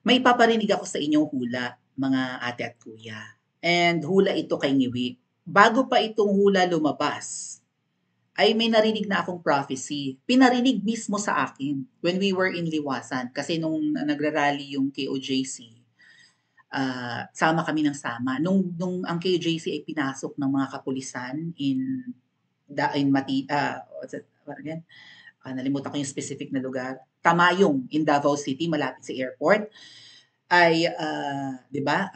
May paparinig ako sa inyong hula, mga ate at kuya. And hula ito kay Ngiwi. Bago pa itong hula lumabas, ay may narinig na akong prophecy. Pinarinig mismo sa akin when we were in Liwasan. Kasi nung nagrarally yung KOJC, sama kami ng sama. Nung ang KOJC ay pinasok ng mga kapulisan nalimutan ko yung specific na lugar. Tamayong in Davao City, malapit sa airport, ay, 'di ba,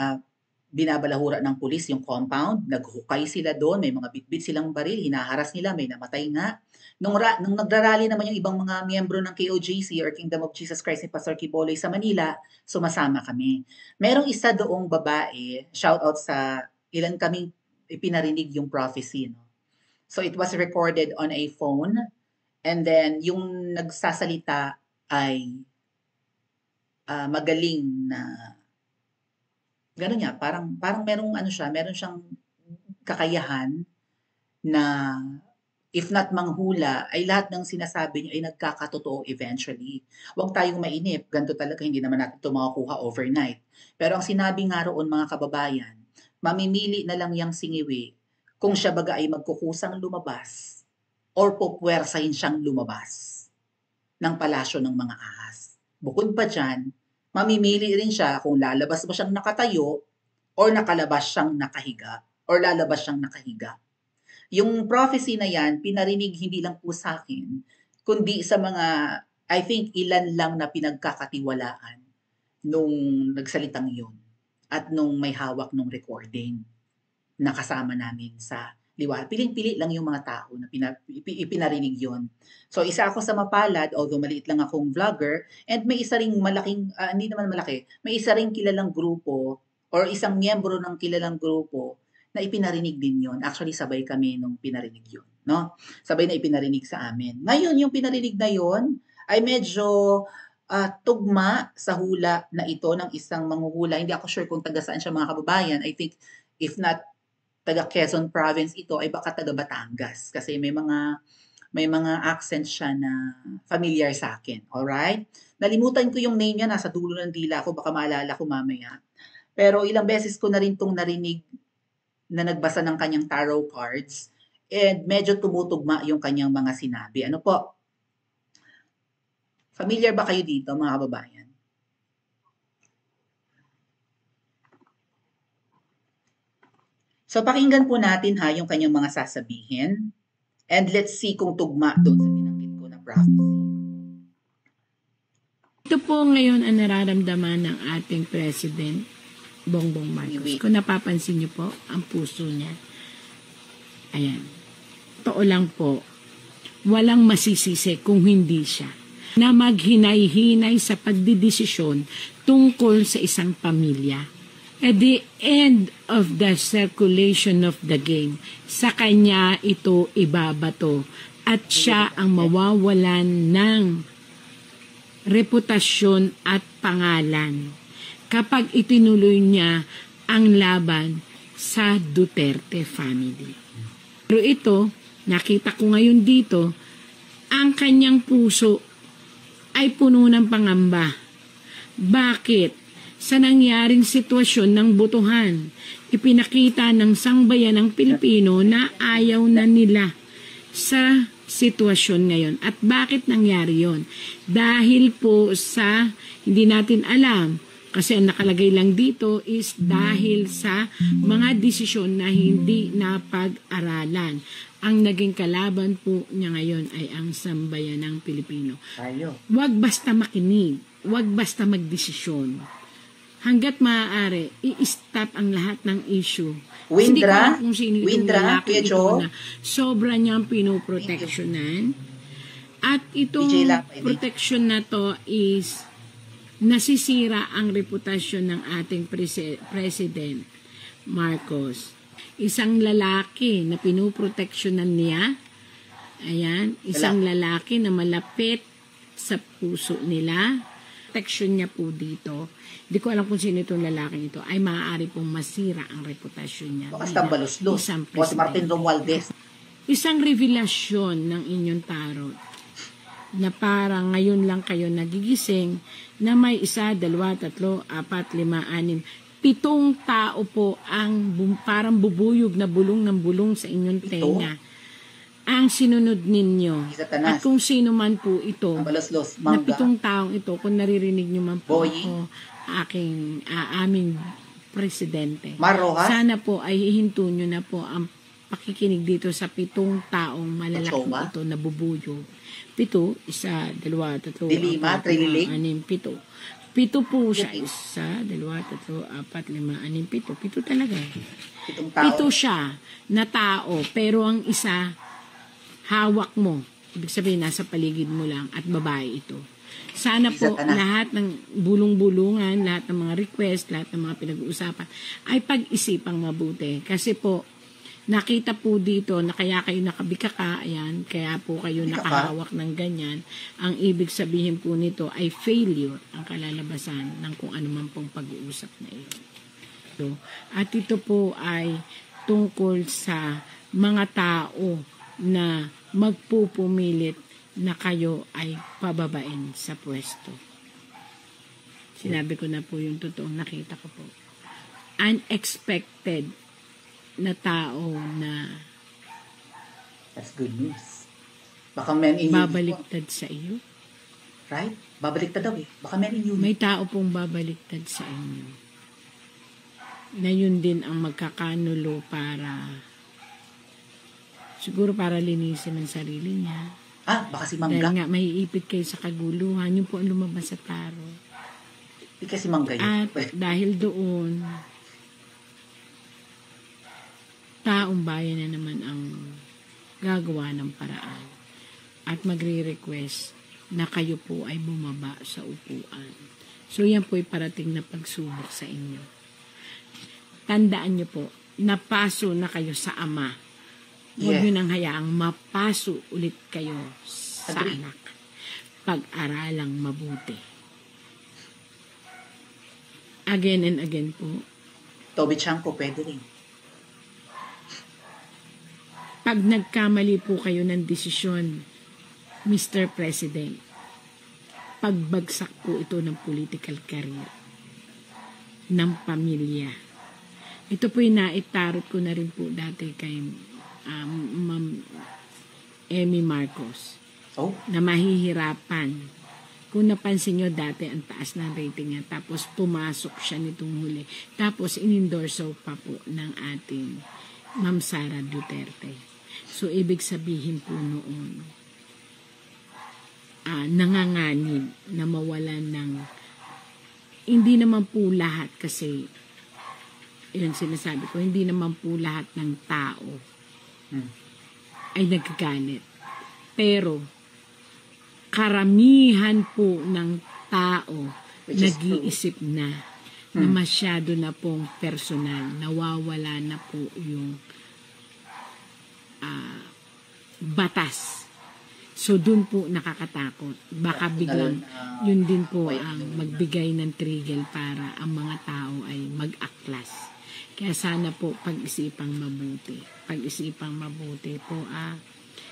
binabalahura ng pulis yung compound, naghukay sila doon, may mga bitbit silang baril, hinaharas nila, may namatay nga. Nung nagrarally naman yung ibang mga miyembro ng KOJC or Kingdom of Jesus Christ ni Pastor Kiboloy sa Manila, sumasama kami. Merong isa doong babae, shout out sa ilan kaming ipinarinig yung prophecy, no? So it was recorded on a phone, and then yung nagsasalita ay magaling na gano'n niya, parang meron siyang kakayahan na if not manghula, ay lahat ng sinasabi niya ay nagkakatotoo eventually. Huwag tayong mainip, ganito talaga, hindi naman natin ito makukuha overnight. Pero ang sinabi nga roon, mga kababayan, mamimili na lang yang singiwi kung siya baga ay magkukusang lumabas or pupwersahin siyang lumabas ng palasyo ng mga ahas. Bukod pa dyan, mamimili rin siya kung lalabas ba siyang nakatayo or nakalabas siyang nakahiga or lalabas siyang nakahiga. Yung prophecy na yan, pinarinig hindi lang po sa akin, kundi sa mga, I think, ilan lang na pinagkakatiwalaan nung nagsalitang yun at nung may hawak nung recording na kasama namin sa liwa. Piling-pili lang yung mga tao na ipinarinig yun. So, isa ako sa mapalad, although maliit lang akong vlogger, and may isa ring malaking, hindi naman malaki, may isa ring kilalang grupo or isang miyembro ng kilalang grupo na ipinarinig din yun. Actually, sabay kami nung pinarinig yun. No? Sabay na ipinarinig sa amin. Ngayon, yung pinarinig na yun ay medyo tugma sa hula na ito ng isang manghuhula. Hindi ako sure kung taga saan siya, mga kababayan. I think, if not taga Quezon Province ito, ay baka taga Batangas. Kasi may mga accents siya na familiar sa akin. Alright? Nalimutan ko yung name niya, nasa dulo ng dila ko, baka maalala ko mamaya. Pero ilang beses ko na rin itong narinig na nagbasa ng kanyang tarot cards, and medyo tumutugma yung kanyang mga sinabi. Ano po? Familiar ba kayo dito, mga kababayan? So pakinggan po natin yung kanyang mga sasabihin, and let's see kung tugma doon sa binanggit ko na prophecy. Ito po ngayon ang nararamdaman ng ating President Bongbong Marcos. Kung napapansin niyo po, ang puso niya. Ayan. Totoo lang po, walang masisisi kung hindi siya na maghinay-hinay sa pagdidesisyon tungkol sa isang pamilya. At the end of the circulation of the game, sa kanya ito ibabato at siya ang mawawalan ng reputasyon at pangalan kapag itinuloy niya ang laban sa Duterte family. Pero ito, nakita ko ngayon dito, ang kanyang puso ay puno ng pangamba. Bakit? Sa nangyaring sitwasyon ng botohan, ipinakita ng sangbayan ng Pilipino na ayaw na nila sa sitwasyon ngayon. At bakit nangyari yon? Dahil po sa, hindi natin alam, kasi ang nakalagay lang dito is dahil sa mga desisyon na hindi napag-aralan. Ang naging kalaban po niya ngayon ay ang sambayan ng Pilipino. Huwag basta makinig, huwag basta magdesisyon. Hanggat maaari, i-stop ang lahat ng issue. Windra, kung sino itong lalaki ito na sobra niyang pinoproteksyonan. At itong protection na to is nasisira ang reputasyon ng ating President Marcos. Isang lalaki na pinoproteksyonan niya, ayan, isang lalaki na malapit sa puso nila, protection niya po dito, hindi ko alam kung sino itong lalaki ito, ay maaari pong masira ang reputasyon niya. Baka Tambaluslos, o si Martin Romualdez. Isang revelasyon ng inyong tarot na parang ngayon lang kayo nagigising na may 1, 2, 3, 4, 5, 6, 7 tao po ang parang bubuyog na bulong ng bulong sa inyong 7? tenga ang sinunod ninyo. Si Satanas. At kung sino man po ito, Ang balaslos, na mangga. 7 taong ito, kung naririnig nyo man po Boy. ako, aming presidente. Marrojas. Sana po ay hihinto nyo na po ang pakikinig dito sa 7 taong malalaking Ochoa? ito na bubuyog. 7, 1, 2, 3, Dilima, 4, Trililing? 5, 6, 7. 7 po siya. 1, 2, 3, 4, 5, 6, 7. 7 talaga. 7 tao. 7 siya na tao, pero ang isa, hawak mo. Ibig sabihin, nasa paligid mo lang at babae ito. Sana po Satanas. lahat ng bulong-bulungan, lahat ng mga request, lahat ng mga pinag-uusapan ay pag-isipang mabuti. Kasi po, nakita po dito na kaya kayo nakabikaka, ayan, kaya po kayo Bikaka? nakahawak ng ganyan. Ang ibig sabihin po nito ay failure ang kalalabasan ng kung ano man pong pag-uusap na ito. At ito po ay tungkol sa mga tao na magpupumilit na kayo ay pababain sa pwesto. Sinabi ko na po yung totoong nakita ko po. Unexpected na tao na That's good news. Baka men in uniform. babaliktad sa iyo. Right? Babaliktad daw eh. Baka men in uniform. May tao pong babaliktad sa inyo. Na yun din ang magkakanulo para siguro para linisin ang sarili niya. Baka si Dahil Mangga. nga may ipit kayo sa kaguluhan. Yun po ang lumabas sa tarot. Hindi kasi Mangga yun. At dahil doon, taong bayan na naman ang gagawa ng paraan at magre-request na kayo po ay bumaba sa upuan. So yan po ay parating na pagsubok sa inyo. Tandaan nyo po, napaso na kayo sa Ama. Huwag nyo nang hayaang mapaso ulit kayo sa Agree. anak. Pag-aralang mabuti. Again and again po, Toby Chanko, pwede rin. pag nagkamali po kayo ng desisyon, Mr. President, pagbagsak po ito ng political career, ng pamilya. Ito po yung naitarot ko na rin po dati kay Ma'am Emmy Marcos Oh, na mahihirapan. Kung napansin nyo dati, ang taas ng rating niya. Tapos pumasok siya nitong huli. Tapos inendorso pa po ng ating Ma'am Sara Duterte. So, ibig sabihin po noon, nanganganib na mawalan ng, hindi naman po lahat kasi, yun sinasabi ko, hindi naman po lahat ng tao ay nagagalit. Pero, karamihan po ng tao Which is nag-iisip na masyado na pong personal, nawawala na po yung batas. So, dun po nakakatakot. Baka biglang, yun din po ang magbigay ng trigger para ang mga tao ay mag-aklas. Kaya sana po pag-isipang mabuti. Pag-isipang mabuti po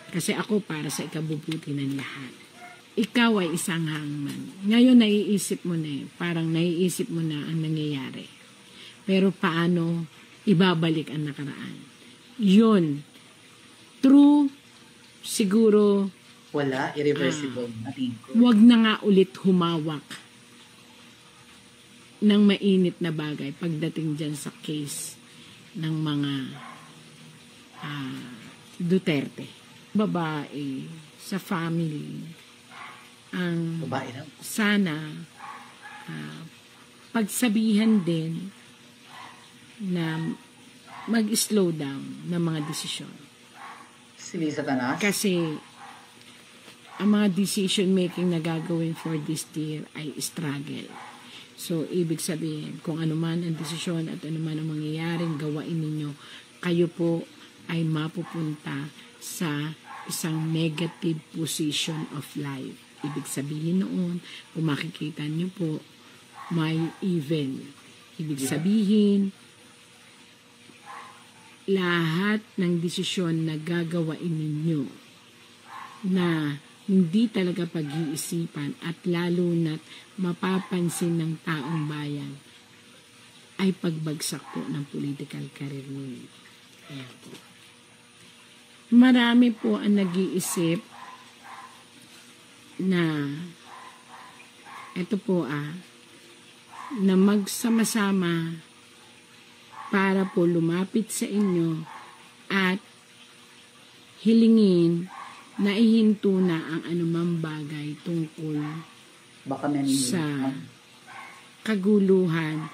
kasi ako para sa ikabubuti ng lahat. Ikaw ay isang hangman. Ngayon naiisip mo na parang naiisip mo na ang nangyayari. Pero paano ibabalik ang nakaraan? Yun. True, siguro, wala, irreversible. wag na nga ulit humawak ng mainit na bagay pagdating dyan sa case ng mga Duterte. Babae sa family ang Babae lang. sana pagsabihan din na mag-slow down ng mga desisyon. Si Satanas. Kasi ang mga decision making na gagawin for this year ay struggle. So, ibig sabihin, kung ano man ang desisyon at ano man ang mangyayaring gawain ninyo, kayo po ay mapupunta sa isang negative position of life. Ibig sabihin noon, kung makikita nyo po, may evil. Ibig sabihin, lahat ng desisyon na gagawain ninyo na hindi talaga pag-iisipan at lalo na't mapapansin ng taong bayan ay pagbagsak po ng political career ninyo. Ayan po. Marami po ang nag-iisip na ito po na magsama-sama para po lumapit sa inyo at hilingin na ihinto na ang anumang bagay tungkol Baka may sa kaguluhan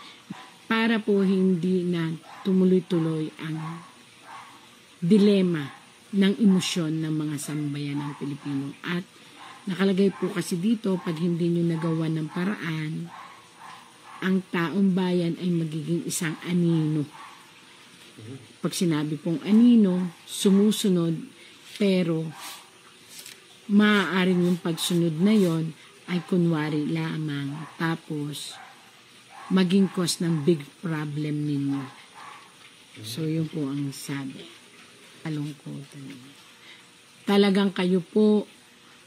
para po hindi na tumuloy-tuloy ang dilema ng emosyon ng mga sambayan ng Pilipino. At nakalagay po kasi dito, pag hindi nyo nagawa ng paraan, ang taong bayan ay magiging isang anino. Pag sinabi pong anino, sumusunod, pero maaaring yung pagsunod na yon ay kunwari lamang, tapos maging cause ng big problem ninyo. So, yun po ang sabi. Kalungkutan. Talagang kayo po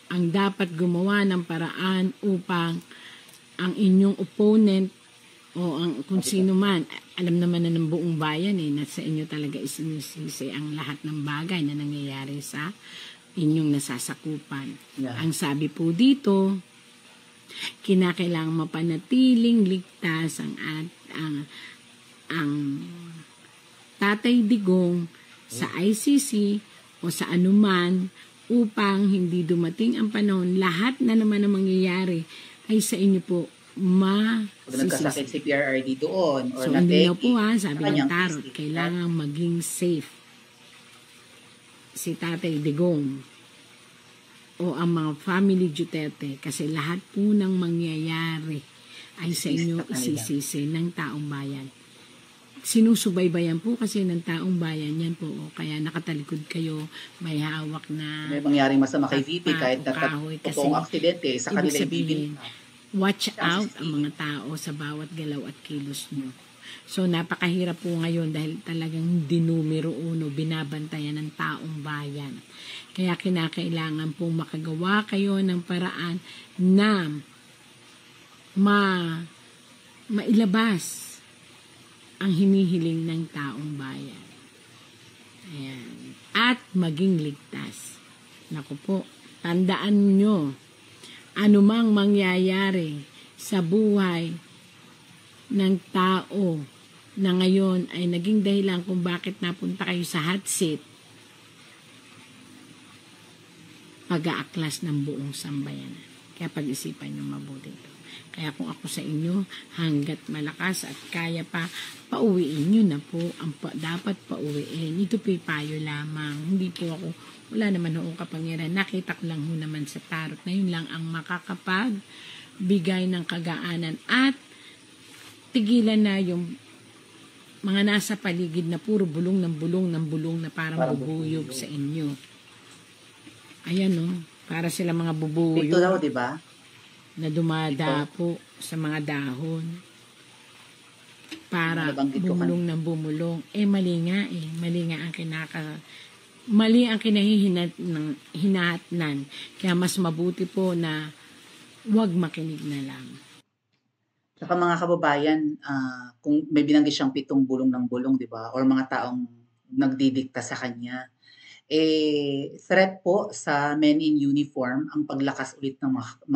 ang dapat gumawa ng paraan upang ang inyong opponent o ang kung sino man, alam naman na ng buong bayan nasa inyo talaga isinisisi ang lahat ng bagay na nangyayari sa inyong nasasakupan. Yeah. Ang sabi po dito, kinakailangang mapanatiling ligtas ang Tatay Digong sa ICC o sa anuman upang hindi dumating ang panahon, lahat na naman ang mangyayari ay sa inyo po Pag nagkasakit si PRRD doon or So, hindi na po sabi ng tarot, kailangan maging safe si Tatay Digong o ang mga family Duterte kasi lahat po ng mangyayari ay sa inyo isisisi ng taong bayan. Sinusubaybayan po kasi ng taong bayan yan po. Kaya nakatalikod kayo, may hawak na may mangyaring masama kay VP kahit kahoy, kasi totoong aksidente sa ibig kanila sabihin, watch out CCTV. ang mga tao sa bawat galaw at kilos nyo. So, napakahirap po ngayon dahil talagang dinumero uno, binabantayan ng taong bayan. Kaya kinakailangan pong makagawa kayo ng paraan na mailabas ang hinihiling ng taong bayan. Ayan. At maging ligtas. Naku po, tandaan nyo, anumang mangyayari sa buhay ng tao na ngayon ay naging dahilan kung bakit napunta kayo sa hot seat, pag-aaklas ng buong sambayanan. Kaya pag-isipan nyo mabuti ito. Kaya kung ako sa inyo, hanggat malakas at kaya pa, pauwiin nyo na po ang dapat pauwiin. Ito po'y payo lamang. Hindi po ako, wala naman akong kapangyarihan. Nakita ko lang ho naman sa tarot na yun lang ang makakapagbigay ng kagaanan at tigilan na yung mga nasa paligid na puro bulong ng bulong ng bulong na parang bubuyog sa inyo. Ayan para sila mga bubuyog. Ito daw, di ba? Na dumadapo sa mga dahon para bumulong ng bumulong. Mali nga Mali nga ang mali ang hinahatnan. Kaya mas mabuti po na huwag makinig na lang. Saka mga kababayan, kung may binanggit siyang 7 bulong ng bulong, di ba? Or mga taong nagdidikta sa kanya. Threat po sa men in uniform ang paglakas ulit ng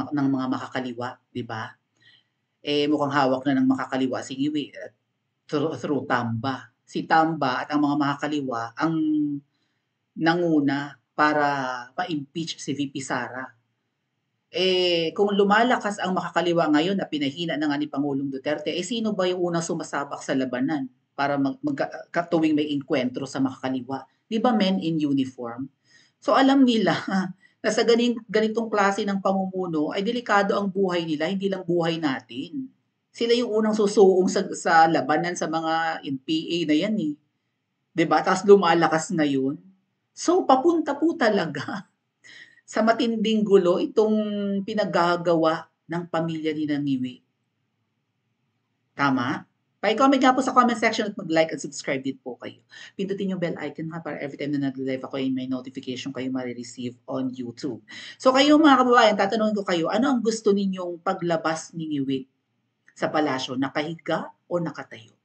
mga makakaliwa, di ba? Mukhang hawak na ng makakaliwa si Iwi through Tamba. Si Tamba at ang mga makakaliwa ang nanguna para ma-impeach si VP Sara. Kung lumalakas ang makakaliwa ngayon na pinahina na nga ni Pangulong Duterte, sino ba yung unang sumasabak sa labanan para tuwing may inkwentro sa makakaliwa? Di ba men in uniform? So alam nila na sa ganitong klase ng pamumuno ay delikado ang buhay nila, hindi lang buhay natin. Sila yung unang susuong sa labanan sa mga NPA na yan Di ba? Tapos lumalakas ngayon. So papunta po talaga sa matinding gulo itong pinaggagawa ng pamilya ni Ngiwi. Tama? Pa-comment nga po sa comment section at mag-like at subscribe din po kayo. Pindutin yung bell icon ha para every time na nag-live ako ay may notification kayo marireceive on YouTube. So kayo mga kababayan, tatanungin ko kayo, ano ang gusto ninyong paglabas ni Niwit sa palasyo? Nakahiga o nakatayo?